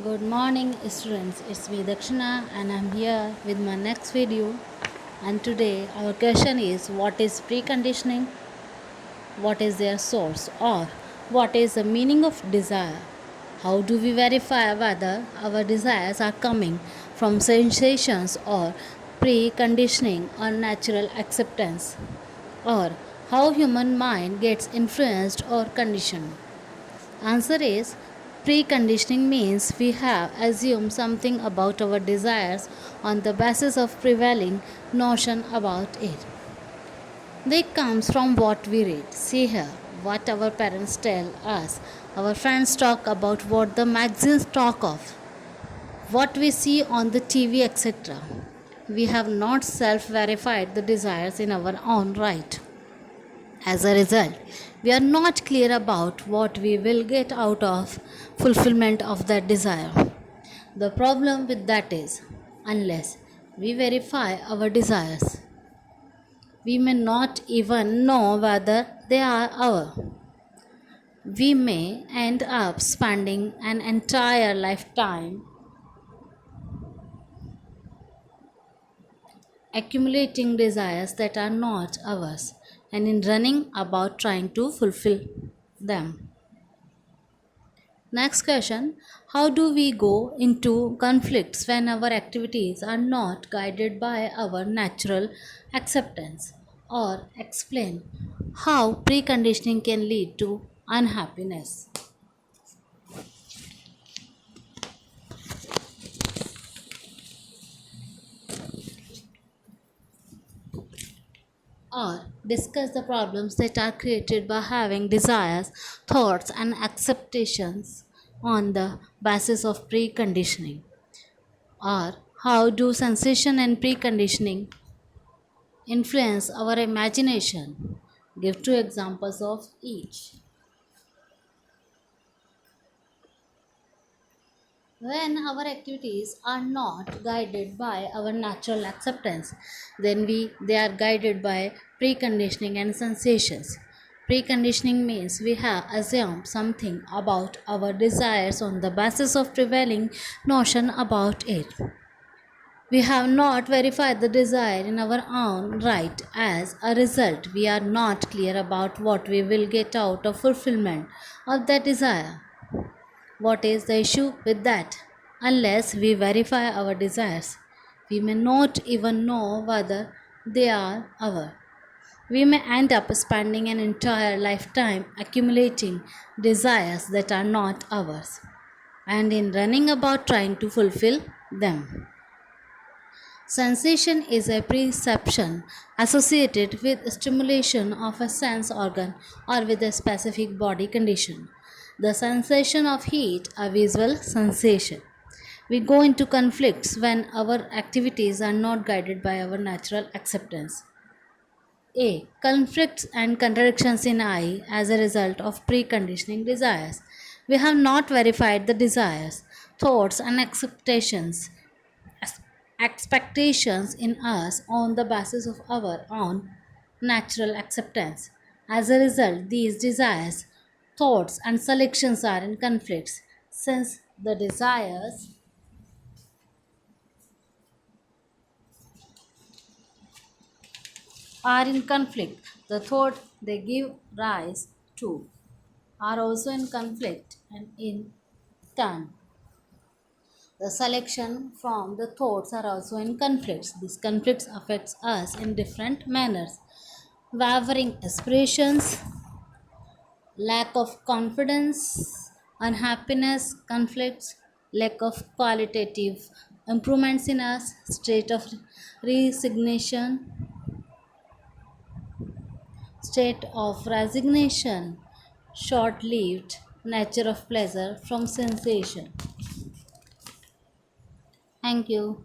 Good morning, students. It's me, Dakshina, and I'm here with my next video. And today, our question is what is preconditioning? What is their source? Or what is the meaning of desire? How do we verify whether our desires are coming from sensations or preconditioning or natural acceptance? Or how human mind gets influenced or conditioned? Answer is preconditioning means we have assumed something about our desires on the basis of prevailing notion about it. They comes from what we read, see here, what our parents tell us, our friends talk about what the magazines talk of, what we see on the TV, etc. We have not self verified the desires in our own right. As a result, we are not clear about what we will get out of fulfillment of that desire. The problem with that is, unless we verify our desires, we may not even know whether they are our. We may end up spending an entire lifetime accumulating desires that are not ours and in running about trying to fulfill them. Next question. How do we go into conflicts when our activities are not guided by our natural acceptance? Or explain how preconditioning can lead to unhappiness. Or discuss the problems that are created by having desires, thoughts, and acceptations on the basis of preconditioning. Or how do sensation and preconditioning influence our imagination? Give two examples of each. When our activities are not guided by our natural acceptance, then they are guided by preconditioning and sensations. Preconditioning means we have assumed something about our desires on the basis of prevailing notion about it. We have not verified the desire in our own right. As a result, we are not clear about what we will get out of fulfillment of that desire. What is the issue with that? Unless we verify our desires, we may not even know whether they are our. We may end up spending an entire lifetime accumulating desires that are not ours and in running about trying to fulfill them. Sensation is a perception associated with stimulation of a sense organ or with a specific body condition. The sensation of heat, a visual sensation. We go into conflicts when our activities are not guided by our natural acceptance. A. Conflicts and contradictions in I as a result of preconditioning desires. We have not verified the desires, thoughts, and expectations in us on the basis of our own natural acceptance. As a result, these desires, thoughts, and selections are in conflicts since the desires are in conflict. The thought they give rise to are also in conflict and in turn. The selection from the thoughts are also in conflicts. These conflicts affects us in different manners. Wavering aspirations, lack of confidence, unhappiness, conflicts, lack of qualitative improvements in us, state of resignation, short lived nature of pleasure from sensation. Thank you.